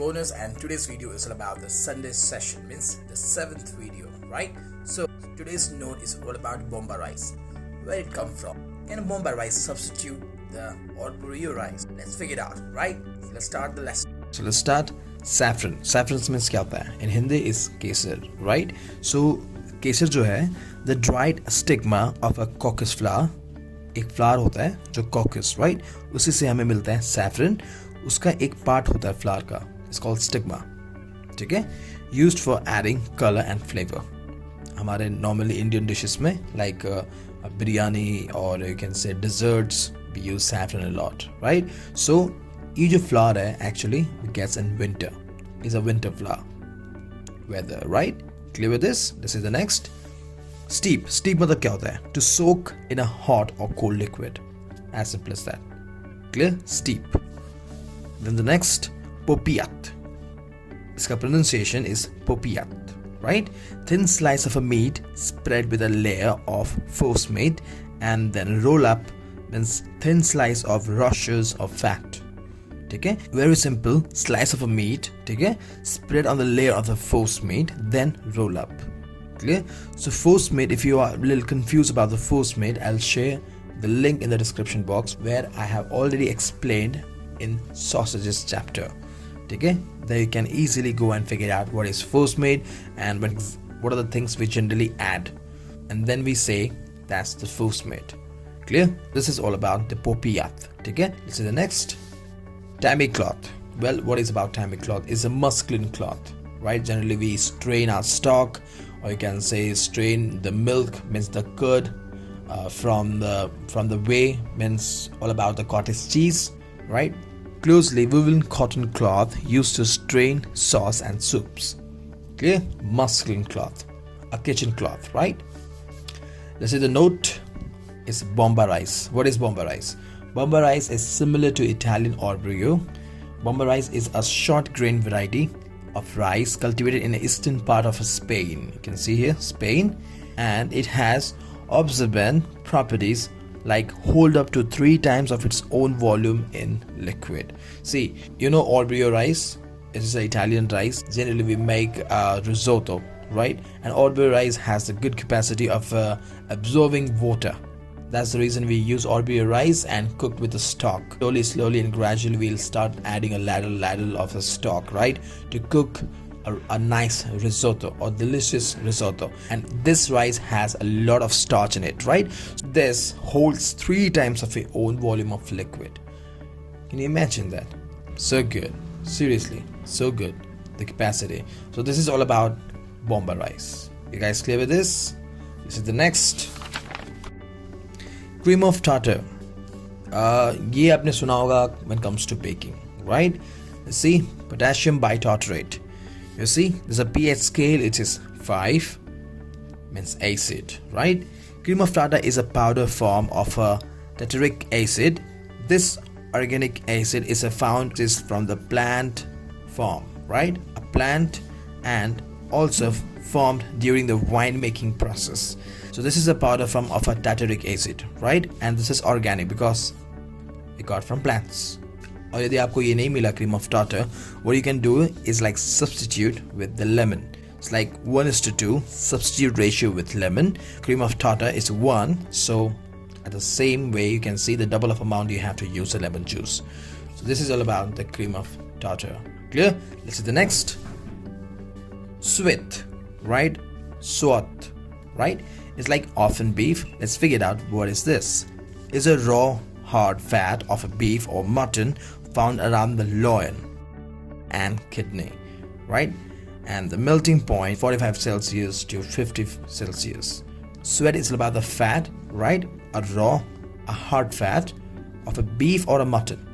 bonus, and today's video is all about the Sunday session, means the 7th video, right? So today's note is all about Bomba rice. Where it come from? Can Bomba rice substitute the ordinary rice? Let's figure it out, right? So let's start the lesson. So let's start. Saffron. Saffron means क्या होता है? In Hindi is Kesar, right? So केसर जो है the dried stigma of a caucus flower. एक flower होता है जो caucus, right? उसी से हमें मिलता है सैफरन. उसका एक पार्ट होता है फ्लावर का, इट्स कॉल्ड स्टिग्मा. ठीक है, used for adding colour and flavour. हमारे नॉर्मली इंडियन डिशेस में लाइक बिरयानी और you can say desserts we use saffron a lot, right? So ये जो फ्लावर है actually gets in winter, is a winter flower weather, right? Clear with this? This is the next. Steep. Steep मतलब क्या होता है? To soak in a hot or cold liquid. As simple as that. Clear? Steep. Then the next, Paupiette. इसका pronunciation is Paupiette, right? Thin slice of a meat spread with a layer of force meat and then roll up means thin slice of rashers of fat. ठीक है? Very simple. Slice of a meat, ठीक है? Spread on the layer of the force meat, then roll up. Clear? So force meat, if you are a little confused about the force meat, I'll share the link in the description box where I have already explained in sausages chapter. Okay? There you can easily go and figure out what is force meat and what are the things we generally add, and then we say that's the force meat. Clear? This is all about the Paupiette. Okay? Let's see the next. Tammy Cloth. Well, what is about Tammy Cloth? It's a masculine cloth, right? Generally we strain our stock, or you can say strain the milk, means the curd from the whey, means all about the cottage cheese, right? Closely woven cotton cloth used to strain sauce and soups. Clear? Masculine cloth, a kitchen cloth, right? Let's say the note is Bomba rice. What is Bomba rice? Bomba rice is similar to Italian arborio. Bomba rice is a short grain variety of rice cultivated in the eastern part of Spain. You can see here Spain, and it has absorbent properties like hold up to 3 times of its own volume in liquid. See, you know arborio rice, it is an Italian rice. Generally we make risotto, right? And arborio rice has the good capacity of absorbing water. That's the reason we use arborio rice and cook with the stock. Slowly and gradually we'll start adding a ladle of the stock, right? To cook a nice risotto or delicious risotto. And this rice has a lot of starch in it, right? This holds 3 times of its own volume of liquid. Can you imagine that? So good. Seriously, so good. The capacity. So this is all about Bomba rice. You guys clear with this? This is the next. Cream of tartar. ये आपने सुना होगा when it comes to baking, right? You see, potassium bitartrate. You see, there's a pH scale. It is 5, means acid, right? Cream of tartar is a powder form of a tartaric acid. This organic acid is found from the plant form, right? A plant, and also formed during the wine making process. So this is a powder form of a tartaric acid, right? And this is organic because it got from plants. और यदि आपको ये नहीं मिला cream of tartar, what you can do is like substitute with the lemon. It's like 1:2 substitute ratio with lemon. Cream of tartar is 1, so at the same way you can see the double of amount you have to use the lemon juice. So this is all about the cream of tartar. Clear? Let's see the next. Suet, right? Suet, right? It's like often beef. Let's figure out what is this. It's a raw hard fat of a beef or mutton found around the loin and kidney, right? And the melting point 45 Celsius to 50 Celsius. Suet is about the fat, right? A hard fat of a beef or a mutton.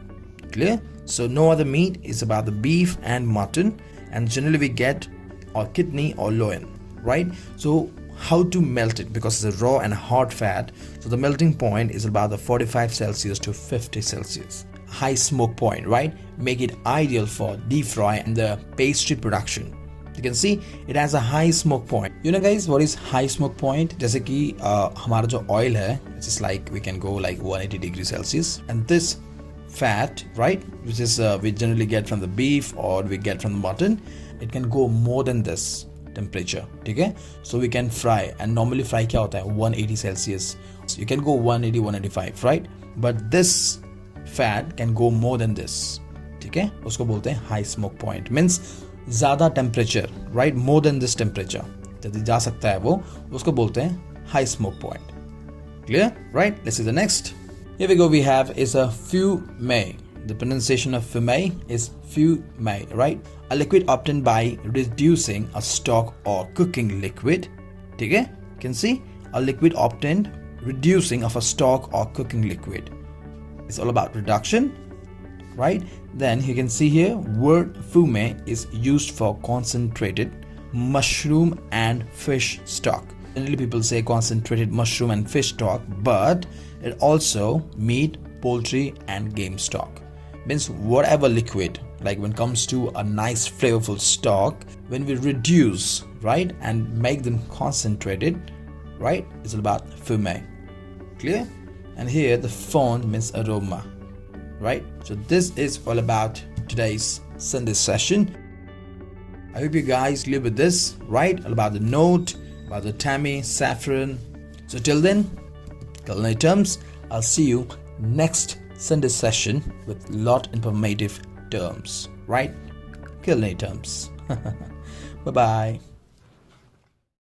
Clear? So no other meat is about the beef and mutton, and generally we get or kidney or loin, right? So how to melt it, because it's a raw and hard fat, so the melting point is about the 45 Celsius to 50 Celsius. High smoke point, right? Make it ideal for deep fry and the pastry production. You can see it has a high smoke point. You know guys, what is high smoke point? जैसे कि हमारा जो oil है, it's just like we can go like 180 degrees Celsius, and this fat, right, which is we generally get from the beef or we get from the mutton, it can go more than this temperature. Okay, so we can fry, and normally fry क्या होता है 180 Celsius. So you can go 180, 185, right? But this fat can go more than this. ठीक है, उसको बोलते हैं high smoke point. Means ज़्यादा temperature, right? More than this temperature. यदि जा सकता है वो, उसको बोलते हैं high smoke point. Clear? Right? Let's see the next. Here we go. We have is a fumet. The pronunciation of fumet is fumet, right? A liquid obtained by reducing a stock or cooking liquid. Okay? You can see a liquid obtained reducing of a stock or cooking liquid. It's all about reduction, right? Then you can see here word fumet is used for concentrated mushroom and fish stock. Generally people say concentrated mushroom and fish stock, but it also meat, poultry and game stock. Means whatever liquid, like when it comes to a nice flavorful stock, when we reduce, right, and make them concentrated, right, it's all about fumet. Clear? And here the fond means aroma, right? So this is all about today's Sunday session. I hope you guys clear with this, right? All about the note, about the Tammy, Saffron. So till then, culinary terms. I'll see you next Sunday session with lot informative terms, right? Culinary terms. Bye bye.